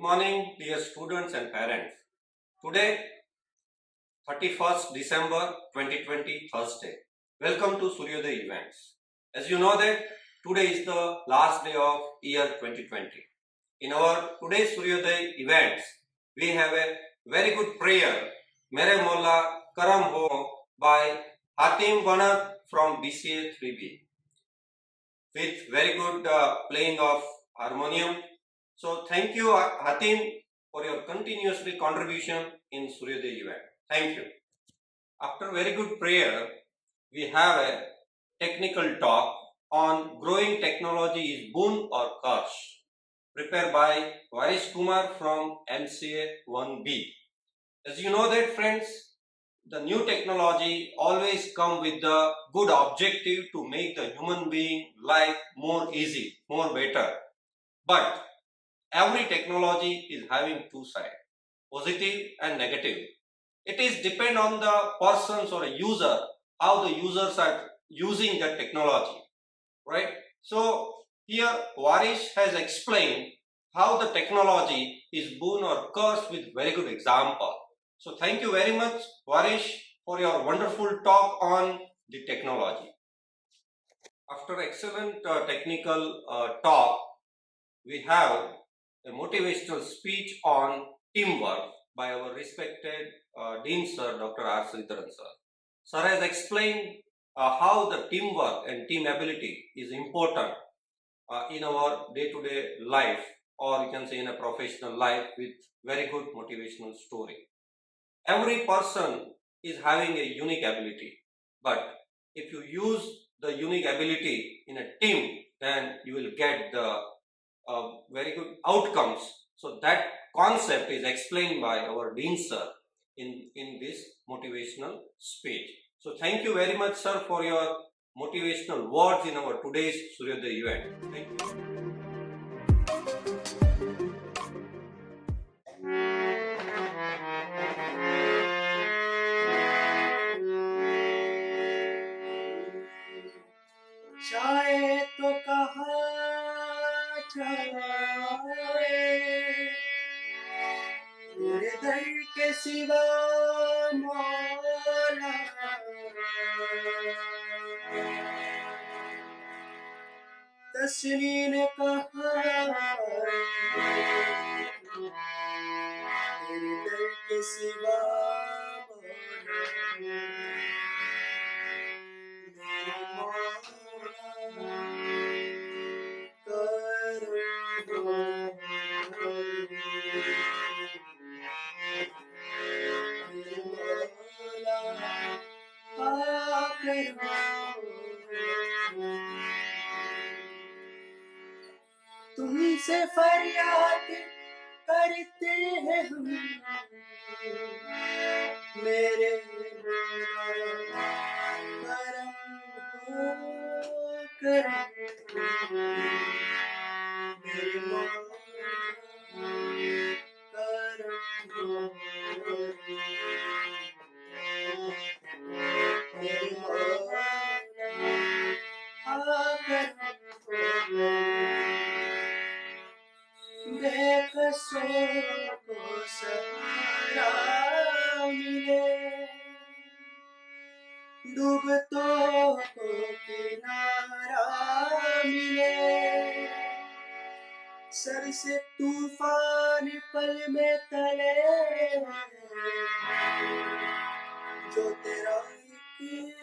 morning, dear students and parents. Today, 31st December 2020, Thursday. Welcome to Suryoday events. As you know that today is the last day of year 2020. In our today's Suryoday events, we have a very good prayer, Mere Molla Karam Ho by Hatim Wanat from BCA 3B with very good playing of harmonium. So thank you Hatim for your continuously contribution in Suryoday event. Thank you. After very good prayer, we have a technical talk on growing technology is boon or curse, prepared by Varish Kumar from MCA 1B. As you know that friends, the new technology always come with the good objective to make the human being life more easy, more better. But every technology is having two sides, positive and negative. It is depend on the persons or a user, how the users are using the technology, right? So here Varish has explained how the technology is boon or curse with very good example. So thank you very much Varish for your wonderful talk on the technology. After excellent technical talk, we have a motivational speech on teamwork by our respected Dean Sir, Dr. R. Sridharan Sir. Sir has explained how the teamwork and team ability is important in our day-to-day life, or you can say in a professional life, with very good motivational story. Every person is having a unique ability, but if you use the unique ability in a team, then you will get the very good outcomes. So that concept is explained by our Dean Sir in this motivational speech. So thank you very much Sir for your motivational words in our today's Suryoday event. Thank you. चाहे तो कहा जाए मेरे दर के सिवा मौला तस्लीम ने कहा मेरे दर के सिवा तुमसे फरियाद करते हैं हम मेरे करम मेरे बेकसों को सहारा मिले डूबतों को किनारा मिले सर से तूफान पल में तले जो तेरा एक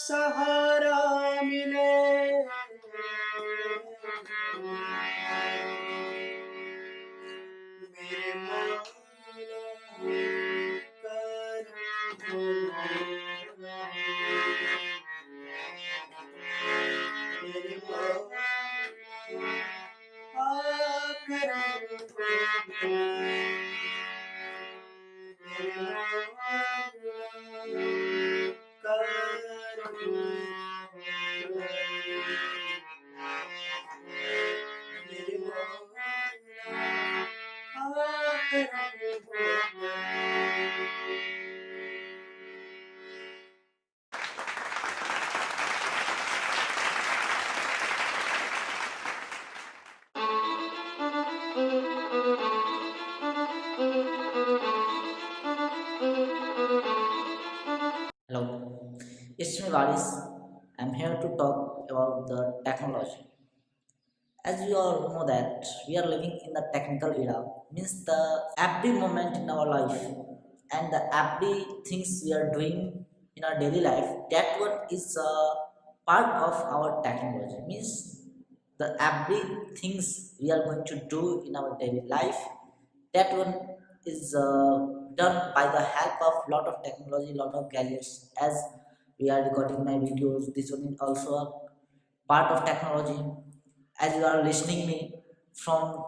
सहारा मिले मेरे मौला मेरे मौला me Varis. I'm here to talk about the technology. As we all know that we are living in the technical era, means the every moment in our life and the every things we are doing in our daily life, that one is a part of our technology. Means the every things we are going to do in our daily life, that one is done by the help of lot of technology, lot of gadgets. As we are recording my videos, this one is also a part of technology. As you are listening me from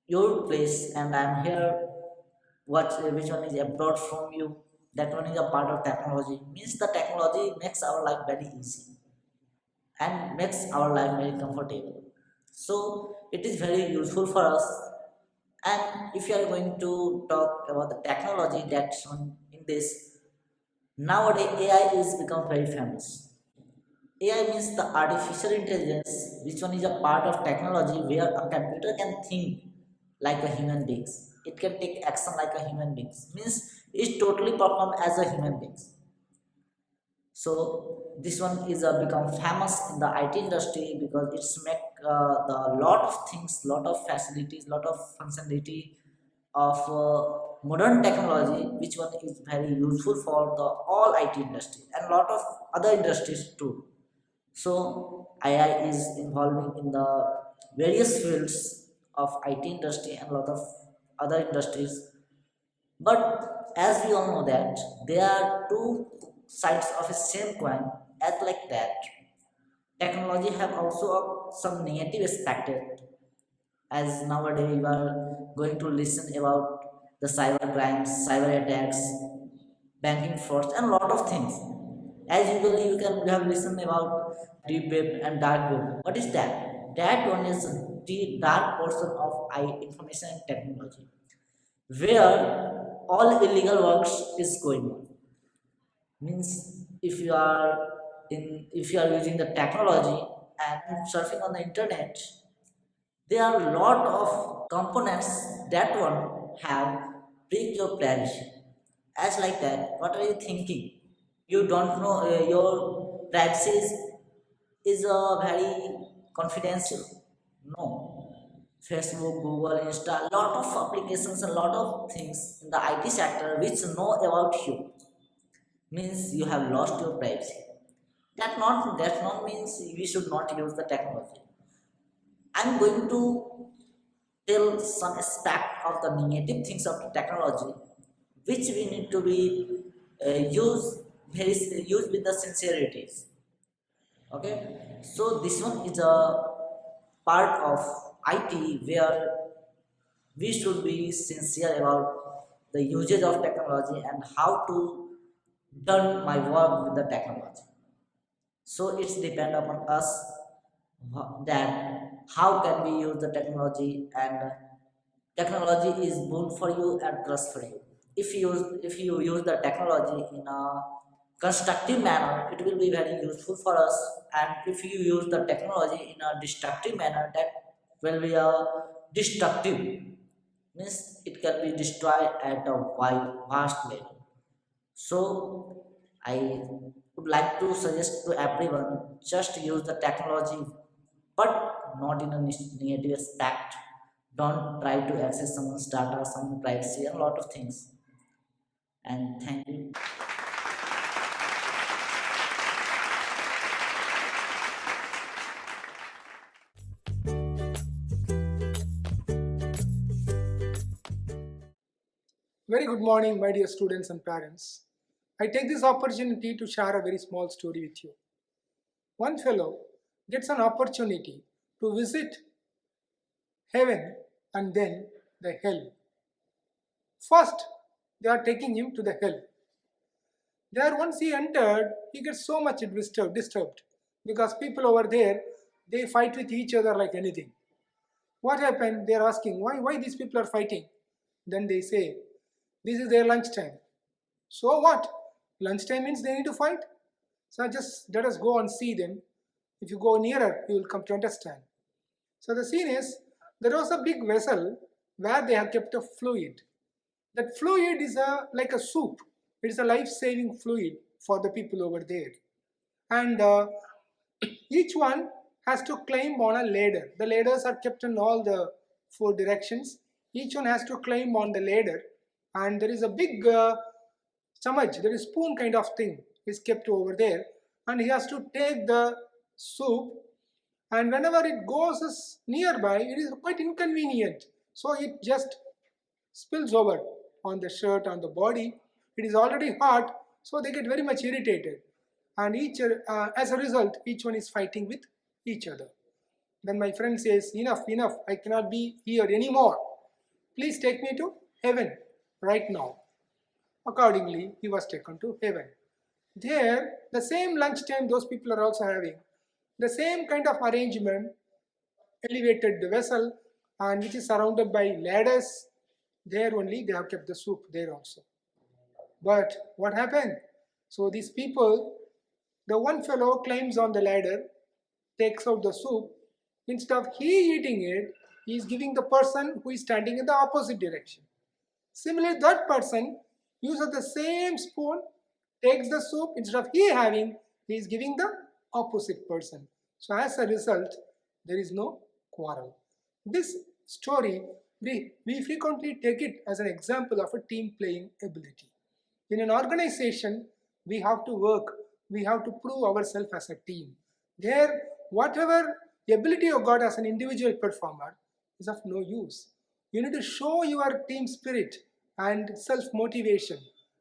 your place and I'm here, what which one is abroad from you, that one is a part of technology. Means the technology makes our life very easy and makes our life very comfortable. So it is very useful for us. And if you are going to talk about the technology that's on in this, nowadays AI is become very famous. AI means the artificial intelligence, which one is a part of technology where a computer can think like a human beings. It can take action like a human beings. Means it totally perform as a human beings. So this one is become famous in the IT industry because it's make the lot of things, lot of facilities, lot of functionality of modern technology, which one is very useful for the all IT industry and lot of other industries too. So AI is involving in the various fields of IT industry and lot of other industries. But as we all know that there are two sides of a same coin. As like that, technology have also some negative aspect. As nowadays we are going to listen about the cyber crimes, cyber attacks, banking frauds, and lot of things. As usually you have listened about deep web and dark web. What is that? That one is the dark portion of information and technology, where all illegal works is going on. Means if you are using the technology and surfing on the internet, there are a lot of components that one have break your privacy. As like that, what are you thinking? You don't know your privacy is very confidential. No. Facebook, Google, Insta, lot of applications and lot of things in the IT sector which know about you, means you have lost your privacy. That not means we should not use the technology. I'm going to tell some aspect of the negative things of the technology, which we need to be used used with the sincerities. Okay, so this one is a part of IT where we should be sincere about the usage of technology and how to done my work with the technology. So it's depend upon us that how can we use the technology, and technology is boon for you and trust for you. If you use the technology in a constructive manner, it will be very useful for us. And if you use the technology in a destructive manner, that will be a destructive, means it can be destroyed at a wide vast level. So I would like to suggest to everyone, just use the technology, but not in a negative aspect. Don't try to access someone's data, someone's privacy, and a lot of things. And thank you. Very good morning, my dear students and parents. I take this opportunity to share a very small story with you. One fellow gets an opportunity to visit heaven and then the hell. First, they are taking him to the hell. There, once he entered, he gets so much disturbed because people over there, they fight with each other like anything. What happened? They are asking why these people are fighting. Then they say, this is their lunchtime. So what? Lunchtime means they need to fight. So just let us go and see them. If you go nearer, you will come to understand. So the scene is, there was a big vessel where they have kept a fluid. That fluid is like a soup. It is a life-saving fluid for the people over there. and each one has to climb on a ladder. The ladders are kept in all the four directions. Each one has to climb on the ladder, and there is a big chamach, there is spoon kind of thing is kept over there, and he has to take the soup, and whenever it goes is nearby, it is quite inconvenient. So it just spills over on the shirt, on the body. It is already hot, so they get very much irritated, and as a result, each one is fighting with each other. Then my friend says, "Enough, enough! I cannot be here anymore. Please take me to heaven right now." Accordingly, he was taken to heaven. There, the same lunchtime those people are also having, the same kind of arrangement, elevated the vessel, and which is surrounded by ladders. There only they have kept the soup there also. But what happened? So these people, the one fellow climbs on the ladder, takes out the soup. Instead of he eating it, he is giving the person who is standing in the opposite direction. Similarly, that person uses the same spoon, takes the soup, instead of he having, he is giving the opposite person. So as a result, there is no quarrel. This story, we frequently take it as an example of a team playing ability. In an organization, we have to work, we have to prove ourselves as a team. There, whatever ability you got as an individual performer is of no use. You need to show your team spirit and self-motivation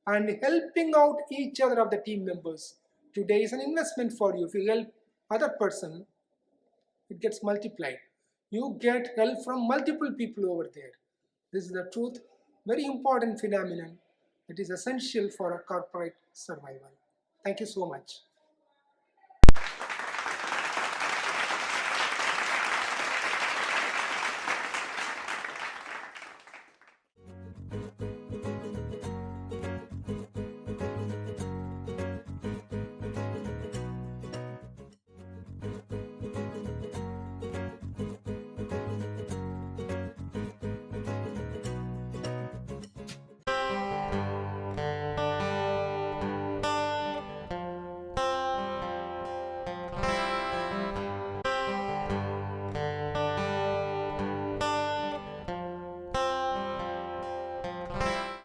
and helping out each other of the team members. Today is an investment for you. If you help other person, it gets multiplied. You get help from multiple people over there. This is the truth, very important phenomenon that is essential for a corporate survival. Thank you so much.